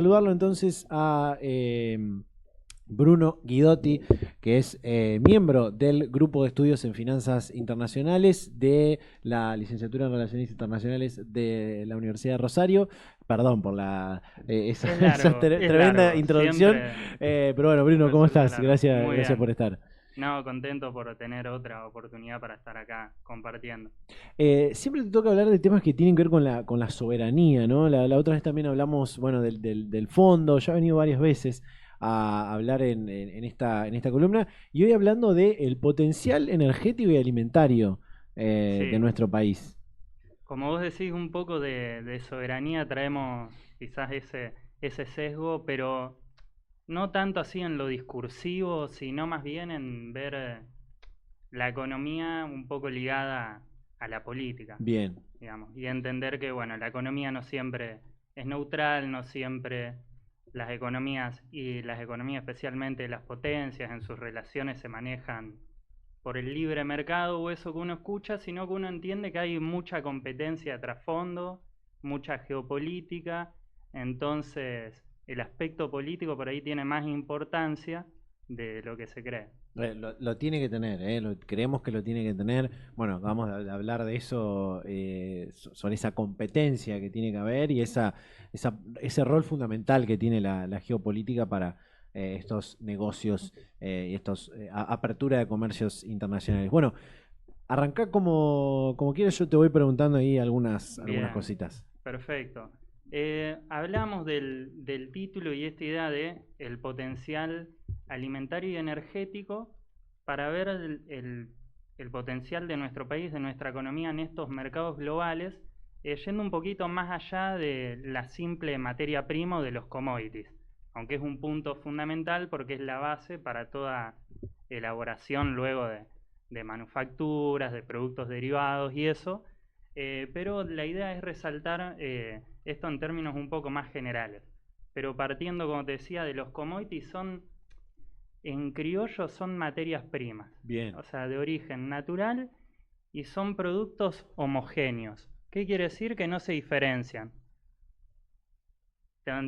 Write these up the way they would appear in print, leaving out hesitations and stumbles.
Saludarlo entonces a Bruno Guidotti, que es miembro del Grupo de Estudios en Finanzas Internacionales de la Licenciatura en Relaciones Internacionales de la Universidad de Rosario. Perdón por esa Es tremenda largo, introducción, siempre pero bueno, Bruno, ¿cómo resulta estás? largo. Muy Gracias bien. por estar. No, contento por tener otra oportunidad para estar acá compartiendo. Siempre te toca hablar de temas que tienen que ver con la soberanía, ¿no? La otra vez también hablamos, bueno, del fondo, ya he venido varias veces a hablar en esta columna, y hoy hablando del potencial energético y alimentario de Sí, nuestro país. como vos decís, un poco de soberanía traemos quizás ese sesgo, pero no tanto así en lo discursivo, sino más bien en ver la economía un poco ligada a la política, Bien, digamos, y entender que, bueno, la economía no siempre es neutral, no siempre las economías especialmente las potencias en sus relaciones se manejan por el libre mercado o eso que uno escucha, sino que uno entiende que hay mucha competencia de trasfondo, mucha geopolítica, entonces el aspecto político por ahí tiene más importancia de lo que se cree. lo tiene que tener, creemos que lo tiene que tener. Bueno, vamos a hablar de eso, sobre esa competencia que tiene que haber y ese rol fundamental que tiene la geopolítica para estos negocios y estos apertura de comercios internacionales. Bueno, arrancá como quieras, yo te voy preguntando ahí algunas Bien, cositas. perfecto. Hablamos del título y esta idea de el potencial alimentario y energético para ver el potencial de nuestro país, de nuestra economía en estos mercados globales, yendo un poquito más allá de la simple materia prima o de los commodities, aunque es un punto fundamental porque es la base para toda elaboración luego de manufacturas, de productos derivados y eso, pero la idea es resaltar esto en términos un poco más generales. Pero partiendo, como te decía, de los commodities, en criollo son materias primas, Bien, o sea, de origen natural y son productos homogéneos. ¿Qué quiere decir? Que no se diferencian.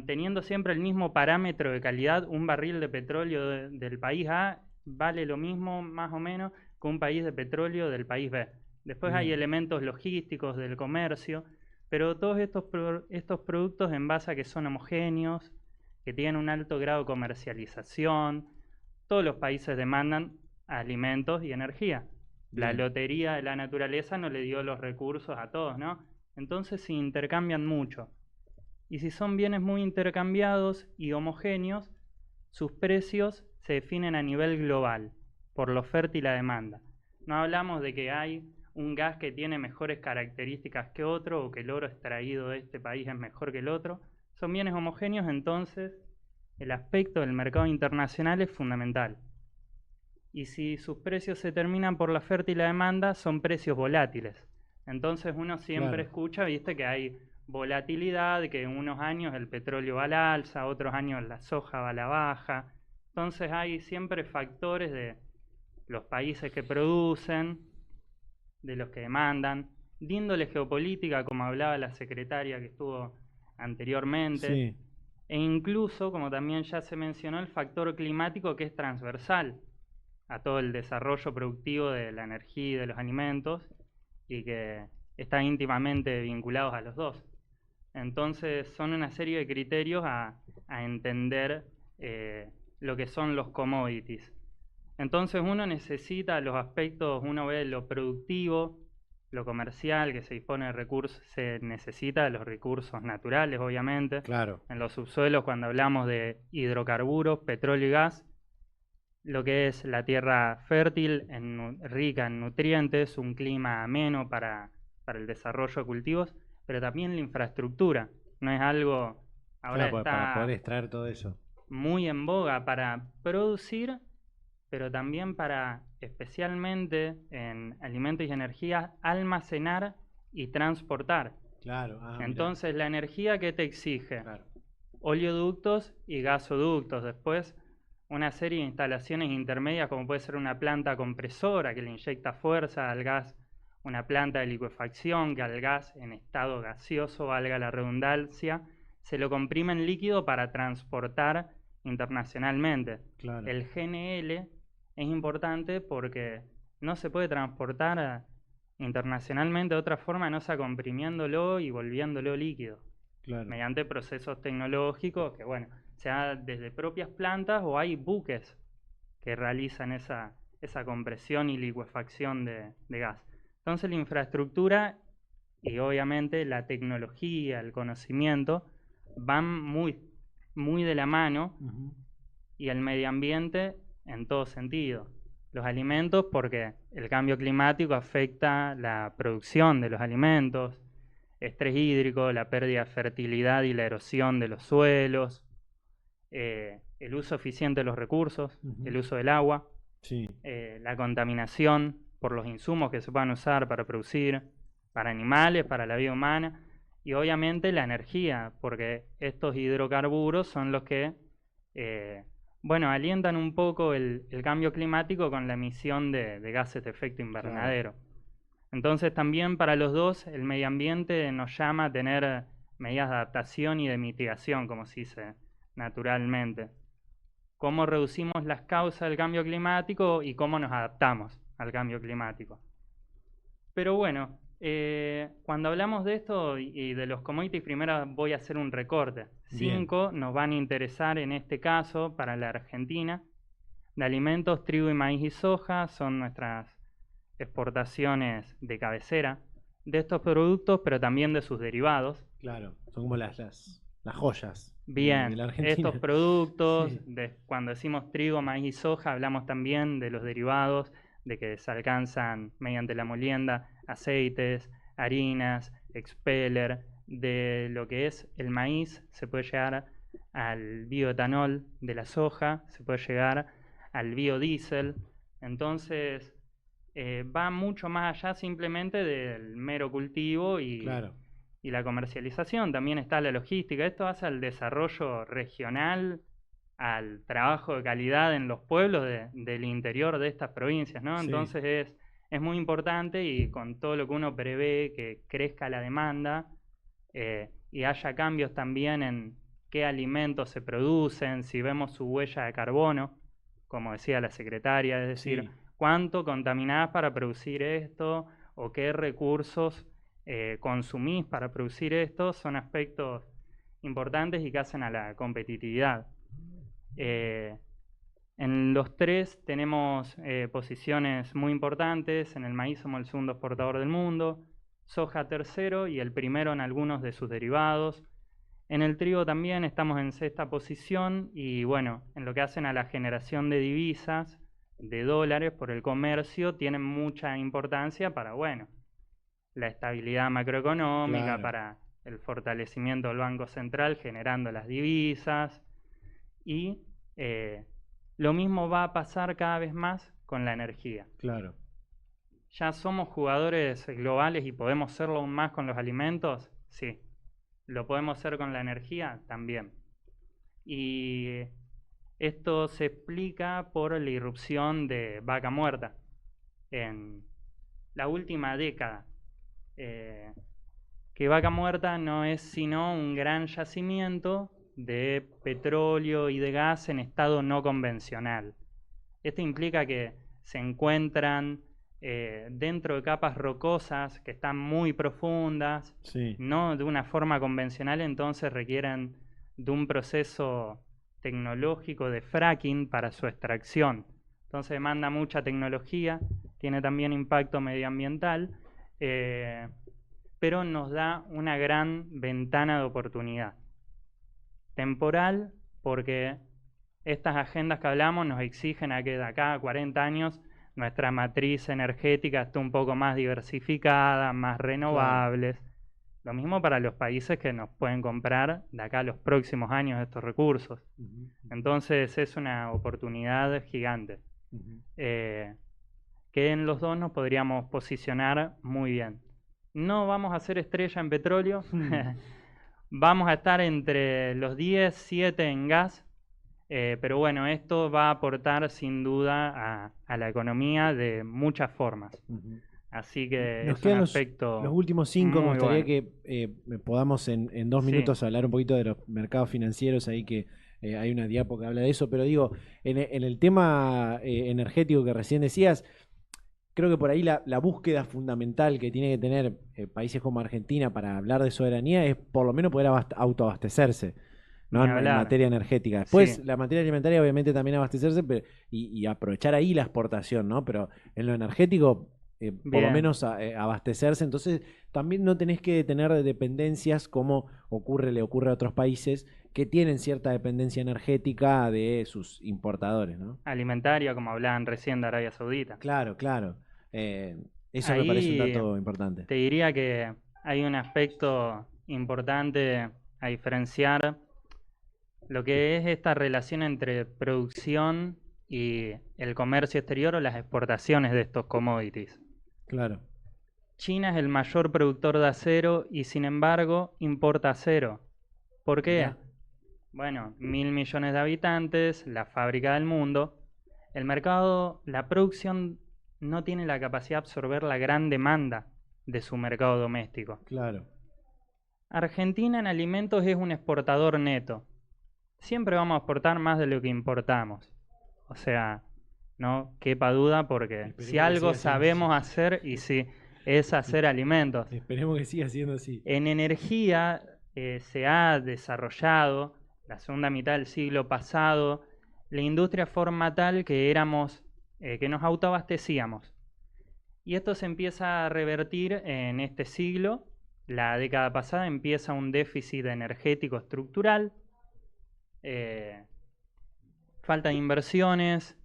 Teniendo siempre el mismo parámetro de calidad, un barril de petróleo del país A vale lo mismo, más o menos, que un país de petróleo del país B. Después hay bien, elementos logísticos del comercio, pero todos estos productos en base a que son homogéneos, que tienen un alto grado de comercialización, todos los países demandan alimentos y energía. La bien. lotería de la naturaleza no le dio los recursos a todos, ¿no? Entonces se intercambian mucho. Y si son bienes muy intercambiados y homogéneos, sus precios se definen a nivel global, por la oferta y la demanda. No hablamos de que hay un gas que tiene mejores características que otro o que el oro extraído de este país es mejor que el otro. Son bienes homogéneos, entonces el aspecto del mercado internacional es fundamental. Y si sus precios se terminan por la oferta y la demanda, son precios volátiles. Entonces uno siempre Claro. escucha, viste, que hay volatilidad, que en unos años el petróleo va al alza, otros años la soja va a la baja. Entonces hay siempre factores de los países que producen, de los que demandan, de índole geopolítica, como hablaba la secretaria que estuvo anteriormente, Sí, e incluso, como también ya se mencionó, el factor climático que es transversal a todo el desarrollo productivo de la energía y de los alimentos y que están íntimamente vinculados a los dos. Entonces son una serie de criterios a entender lo que son los commodities. Entonces uno necesita los aspectos, uno ve lo productivo, lo comercial, que se dispone de recursos, se necesita de los recursos naturales, obviamente. claro. En los subsuelos, cuando hablamos de hidrocarburos, petróleo y gas, lo que es la tierra fértil, rica en nutrientes, un clima ameno para el desarrollo de cultivos, pero también la infraestructura. No es algo, ahora Claro, para poder está extraer todo eso. muy en boga para producir, pero también para, especialmente en alimentos y energías, almacenar y transportar. Claro, mira, Entonces, la energía que te exige claro. oleoductos y gasoductos. Después, una serie de instalaciones intermedias, como puede ser una planta compresora que le inyecta fuerza al gas, una planta de licuefacción que al gas en estado gaseoso, valga la redundancia, se lo comprime en líquido para transportar internacionalmente. Claro. El GNL es importante porque no se puede transportar internacionalmente de otra forma, no sea comprimiéndolo y volviéndolo líquido. Claro. Mediante procesos tecnológicos que, bueno, sea desde propias plantas o hay buques que realizan esa compresión y licuefacción de gas. Entonces la infraestructura y obviamente la tecnología, el conocimiento, van muy, muy de la mano, y el medio ambiente en todo sentido. Los alimentos, porque el cambio climático afecta la producción de los alimentos, estrés hídrico, la pérdida de fertilidad y la erosión de los suelos, el uso eficiente de los recursos, el uso del agua, sí. La contaminación por los insumos que se puedan usar para producir, para animales, para la vida humana, y obviamente la energía, porque estos hidrocarburos son los que alientan un poco el cambio climático con la emisión de gases de efecto invernadero. Claro. Entonces también para los dos el medio ambiente nos llama a tener medidas de adaptación y de mitigación, como se dice naturalmente. Cómo reducimos las causas del cambio climático y cómo nos adaptamos al cambio climático. Pero bueno, cuando hablamos de esto y de los commodities, primero voy a hacer un recorte. Bien. 5 nos van a interesar en este caso para la Argentina. De alimentos, trigo y maíz y soja son nuestras exportaciones de cabecera de estos productos, pero también de sus derivados. Claro, son como las joyas. Bien, de la Argentina. Estos productos, sí. Cuando decimos trigo, maíz y soja, hablamos también de los derivados, de que se alcanzan mediante la molienda aceites, harinas, expeller, de lo que es el maíz, se puede llegar al bioetanol de la soja, se puede llegar al biodiesel. Entonces va mucho más allá simplemente del mero cultivo y la comercialización. También está la logística. Esto hace al desarrollo regional, al trabajo de calidad en los pueblos del interior de estas provincias, ¿no? Sí. Entonces es muy importante, y con todo lo que uno prevé que crezca la demanda y haya cambios también en qué alimentos se producen, si vemos su huella de carbono, como decía la secretaria, es decir, cuánto contaminás para producir esto o qué recursos consumís para producir esto, son aspectos importantes y que hacen a la competitividad. En los tres tenemos posiciones muy importantes. En el maíz somos el segundo exportador del mundo, soja tercero y el primero en algunos de sus derivados. En el trigo también estamos en sexta posición, y bueno, en lo que hacen a la generación de divisas, de dólares por el comercio, tienen mucha importancia para, bueno, la estabilidad macroeconómica, claro, para el fortalecimiento del Banco Central generando las divisas, y lo mismo va a pasar cada vez más con la energía. Claro. ¿Ya somos jugadores globales y podemos serlo aún más con los alimentos? Sí. ¿Lo podemos hacer con la energía? También. Y esto se explica por la irrupción de Vaca Muerta en la última década. Que Vaca Muerta no es sino un gran yacimiento de petróleo y de gas en estado no convencional. Esto implica que se encuentran dentro de capas rocosas que están muy profundas, no de una forma convencional, entonces requieren de un proceso tecnológico de fracking para su extracción. Entonces demanda mucha tecnología, tiene también impacto medioambiental, pero nos da una gran ventana de oportunidad. Temporal, porque estas agendas que hablamos nos exigen a que de acá a 40 años nuestra matriz energética esté un poco más diversificada, más renovables. Claro. Lo mismo para los países que nos pueden comprar de acá a los próximos años estos recursos. Entonces es una oportunidad gigante. Que en los dos nos podríamos posicionar muy bien. No vamos a ser estrella en petróleo. Vamos a estar entre los 10, 7 en gas. Pero bueno, esto va a aportar sin duda a la economía de muchas formas. Así que Nos es un quedan aspecto los últimos 5. Me muy gustaría bueno. que podamos en 2 Sí, minutos hablar un poquito de los mercados financieros, ahí que hay una diapo que habla de eso, pero digo, en el tema energético que recién decías, creo que por ahí la búsqueda fundamental que tiene que tener países como Argentina para hablar de soberanía es por lo menos poder autoabastecerse, ¿no? ni En hablar. materia energética. Sí, Después, la materia alimentaria, obviamente, también abastecerse y aprovechar ahí la exportación, ¿no? Pero en lo energético, por lo bien. menos abastecerse. Entonces, también no tenés que tener dependencias como le ocurre a otros países que tienen cierta dependencia energética de sus importadores, ¿no? Alimentaria, como hablaban recién de Arabia Saudita. Claro, claro. Eh, Eso me parece un Ahí dato importante. te diría que hay un aspecto importante a diferenciar, lo que es esta relación entre producción y el comercio exterior o las exportaciones de estos commodities. Claro. China es el mayor productor de acero y sin embargo importa acero. ¿Por qué? Mirá. Bueno, 1.000 millones de habitantes, la fábrica del mundo. El mercado, la producción no tiene la capacidad de absorber la gran demanda de su mercado doméstico. Claro. Argentina en alimentos es un exportador neto. Siempre vamos a exportar más de lo que importamos. O sea, no quepa duda porque si Esperemos que algo siga siendo así. sabemos hacer y si es hacer alimentos. Esperemos que siga siendo así. En energía se ha desarrollado la segunda mitad del siglo pasado la industria forma tal que que nos autoabastecíamos. Y esto se empieza a revertir en este siglo. La década pasada empieza un déficit energético estructural, eh, falta de inversiones,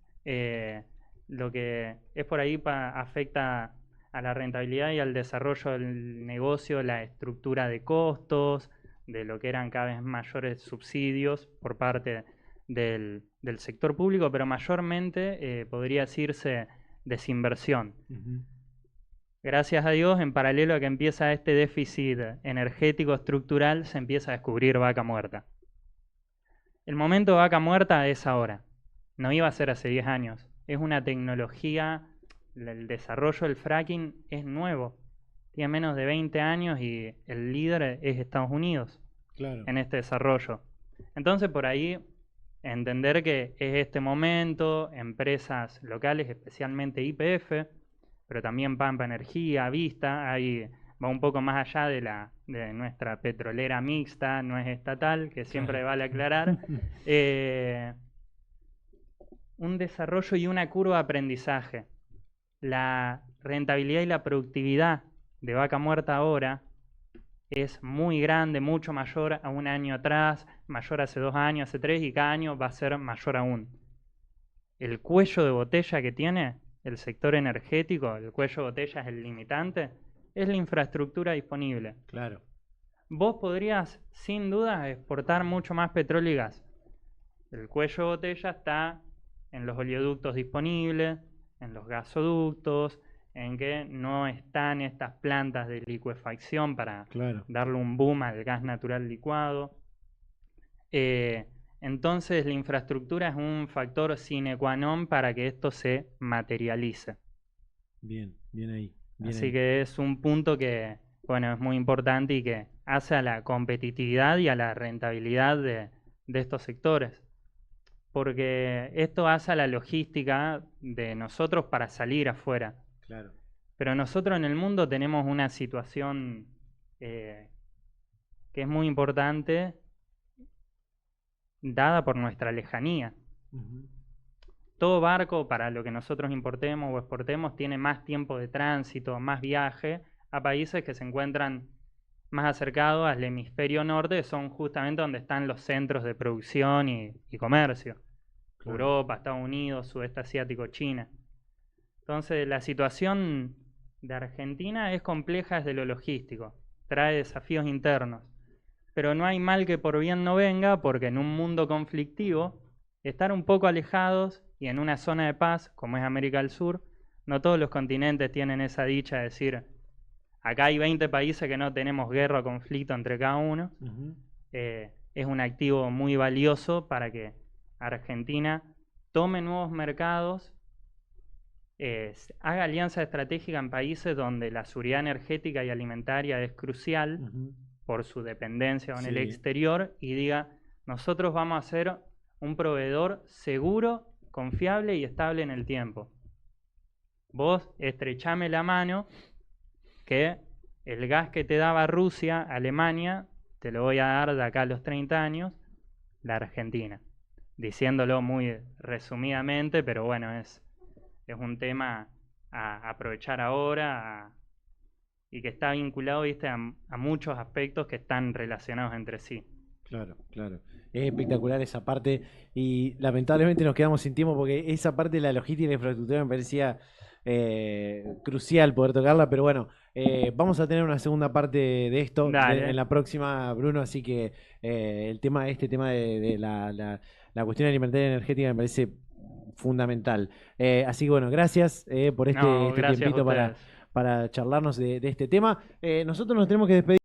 lo que es por ahí afecta a la rentabilidad y al desarrollo del negocio, la estructura de costos, de lo que eran cada vez mayores subsidios por parte del sector público, pero mayormente podría decirse desinversión. Ujú. Gracias a Dios, en paralelo a que empieza este déficit energético estructural, se empieza a descubrir vaca muerta. El momento de vaca muerta es ahora. No iba a ser hace 10 años. Es una tecnología, el desarrollo del fracking es nuevo. Tiene menos de 20 años y el líder es Estados Unidos Claro. en este desarrollo. Entonces, por ahí, entender que es este momento, empresas locales, especialmente YPF, pero también Pampa Energía, Vista, ahí va un poco más allá de nuestra petrolera mixta, no es estatal, que siempre Claro. vale aclarar, un desarrollo y una curva de aprendizaje. La rentabilidad y la productividad de vaca muerta ahora es muy grande, mucho mayor a un año atrás, mayor hace 2 años, hace 3, y cada año va a ser mayor aún. El cuello de botella que tiene el sector energético, el cuello de botella es el limitante, es la infraestructura disponible. Claro. Vos podrías, sin duda, exportar mucho más petróleo y gas. El cuello de botella está en los oleoductos disponibles, en los gasoductos, en que no están estas plantas de licuefacción para Claro. darle un boom al gas natural licuado. Entonces la infraestructura es un factor sine qua non para que esto se materialice. Bien, bien ahí. Bien Así ahí. que es un punto que, bueno, es muy importante y que hace a la competitividad y a la rentabilidad de estos sectores. Porque esto hace a la logística de nosotros para salir afuera. Claro. Pero nosotros en el mundo tenemos una situación que es muy importante, dada por nuestra lejanía. Ujú. Todo barco, para lo que nosotros importemos o exportemos, tiene más tiempo de tránsito, más viaje a países que se encuentran más acercados al hemisferio norte, son justamente donde están los centros de producción y comercio. Claro. Europa, Estados Unidos, sudeste asiático, China. Entonces, la situación de Argentina es compleja desde lo logístico, trae desafíos internos, pero no hay mal que por bien no venga, porque en un mundo conflictivo, estar un poco alejados y en una zona de paz, como es América del Sur, no todos los continentes tienen esa dicha de decir, acá hay 20 países que no tenemos guerra o conflicto entre cada uno. Ujú. Es un activo muy valioso para que Argentina tome nuevos mercados haga alianza estratégica en países donde la seguridad energética y alimentaria es crucial por su dependencia con el exterior y diga, nosotros vamos a ser un proveedor seguro, confiable y estable en el tiempo. Vos estrechame la mano que el gas que te daba Rusia, Alemania, te lo voy a dar de acá a los 30 años, la Argentina. Diciéndolo muy resumidamente, pero bueno, es un tema a aprovechar ahora y que está vinculado, ¿viste? a muchos aspectos que están relacionados entre sí. Claro, claro. Es espectacular esa parte y lamentablemente nos quedamos sin tiempo porque esa parte de la logística y la infraestructura me parecía crucial poder tocarla, pero bueno, vamos a tener una segunda parte de esto en la próxima, Bruno, así que este tema de la cuestión alimentaria y energética me parece fundamental. Así que bueno, gracias por este gracias tiempito para charlarnos de este tema. Nosotros nos tenemos que despedir.